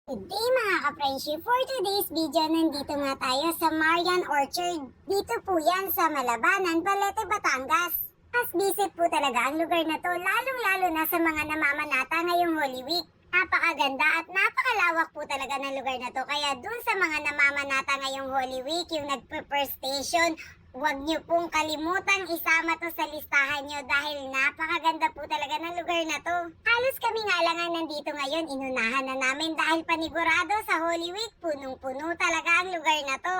Good day mga ka-friendship! For today's video, nandito nga tayo sa Marian Orchard. Dito po yan sa Malabanan, Balete, Batangas. As visit po talaga ang lugar na to, lalong-lalo na sa mga namamanata ngayong Holy Week. Napakaganda at napakalawak po talaga ng lugar na to. Kaya dun sa mga namamanata ngayong Holy Week, yung nag-prepare station, huwag niyo pong kalimutang isama to sa listahan niyo dahil napakaganda po talaga ng lugar na to. Halos kami nga lang ang nandito ngayon, inunahan na namin dahil panigurado sa Holy Week, punong-puno talaga ang lugar na to.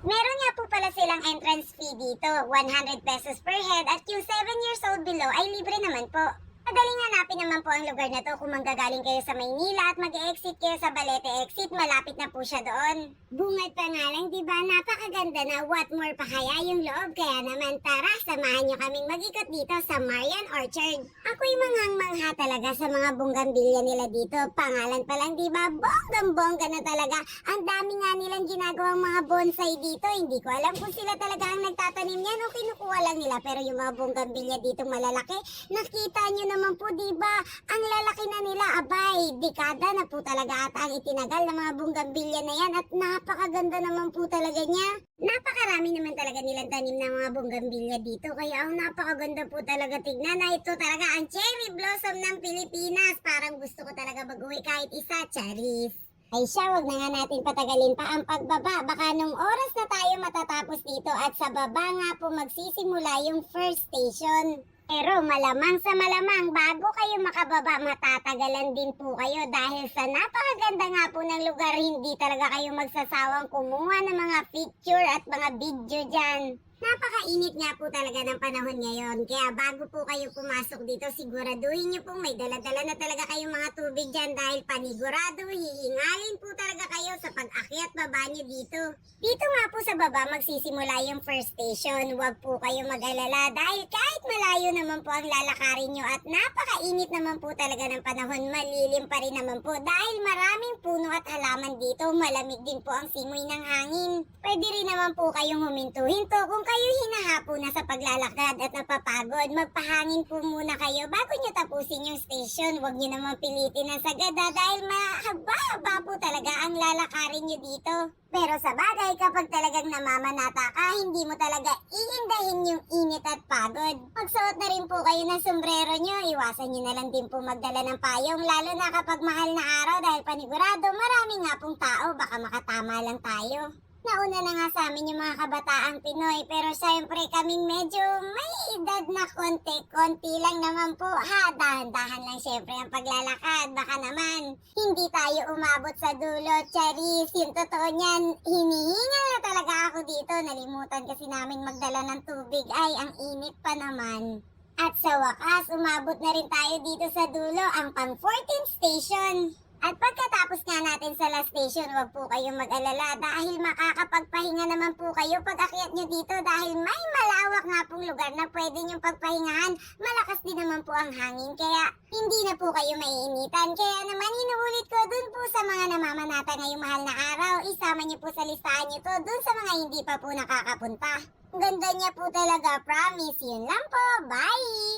Meron nga po pala silang entrance fee dito, 100 pesos per head at yung 7 years old below ay libre naman po. Madaling hanapin naman po ang lugar na to kung manggagaling kayo sa Maynila at mag-exit kayo sa Balete exit, malapit na po siya doon. Bungad pa nga lang, diba? Napakaganda na, what more pa kaya yung loob? Kaya naman tara, samahan nyo kaming mag-ikot dito sa Marian Orchard. Ako'y manghang-mangha talaga sa mga bonggambilya nila dito. Pangalan pa lang, diba? Bonggang-bongga na talaga. Ang dami nga nilang ginagawang mga bonsai dito. Hindi ko alam kung sila talaga ang nagtatanim yan o kinukuha lang nila. Pero yung mga bonggambilya dito malalaki, nakita nyo naman po, diba? Ang lalaki na nila, abay, dekada na po talaga ata ang itinagal ng mga bonggambilya na yan at napakaganda naman po talaga niya. Napakarami naman talaga nilang tanim ng mga bonggambilya dito kaya ang napakaganda po talaga tignan na ito talaga ang cherry blossom ng Pilipinas. Parang gusto ko talaga mag-uwi kahit isa, charis. Ay siya, wag na nga natin patagalin pa ang pagbaba. Baka nung oras na tayo matatapos dito at sa baba nga po magsisimula yung first station. Pero malamang sa malamang, bago kayo makababa, matatagalan din po kayo dahil sa napakaganda nga po ng lugar, hindi talaga kayo magsasawang kumuha ng mga picture at mga video dyan. Napakainit nga po talaga ng panahon ngayon, kaya bago po kayo pumasok dito, siguraduhin nyo pong may dala-dala na talaga kayong mga tubig dyan dahil panigurado, hihingalin po talaga kayo sa pag-akyat baba nyo dito. Dito nga po sa baba magsisimula yung first station, huwag po kayo mag-alala dahil kahit malayo naman po ang lalakarin nyo at napakainit naman po talaga ng panahon, malilim pa rin naman po dahil maraming puno at halaman dito, malamig din po ang simoy ng hangin. Pwede rin naman po kayong huminto-hinto kung kayo hinahapo na sa paglalakad at napapagod, magpahangin po muna kayo bago nyo tapusin yung station. Huwag nyo naman pilitin ang sagada dahil mahaba-haba po talaga ang lalakarin nyo dito. Pero sa bagay, kapag talagang namamanata ka, hindi mo talaga iindahin yung init at pagod. Magsuot na rin po kayo ng sombrero nyo, iwasan nyo na lang din po magdala ng payong, lalo na kapag mahal na araw dahil panigurado marami nga pong tao, baka makatama lang tayo. Nauna na nga sa amin yung mga kabataang Pinoy, pero syempre kaming medyo may edad na konti-konti lang naman po. Dahan-dahan lang syempre ang paglalakad. Baka naman hindi tayo umabot sa dulo, charis. Yung totoo niyan, hinihingal na talaga ako dito. Nalimutan kasi namin magdala ng tubig. Ay, ang init pa naman. At sa wakas, umabot na rin tayo dito sa dulo, ang pang 14th station. At pagkatapos nga natin sa last station, huwag po kayong mag-alala dahil makakapagpahinga naman po kayo pag akyat nyo dito dahil may malawak nga pong lugar na pwede nyong pagpahingahan. Malakas din naman po ang hangin kaya hindi na po kayo maiinitan. Kaya naman inuulit ko dun po sa mga namamanata ngayong mahal na araw, isama nyo po sa listahan nyo to dun sa mga hindi pa po nakakapunta. Ang ganda niya po talaga, promise. Yun lang po, bye!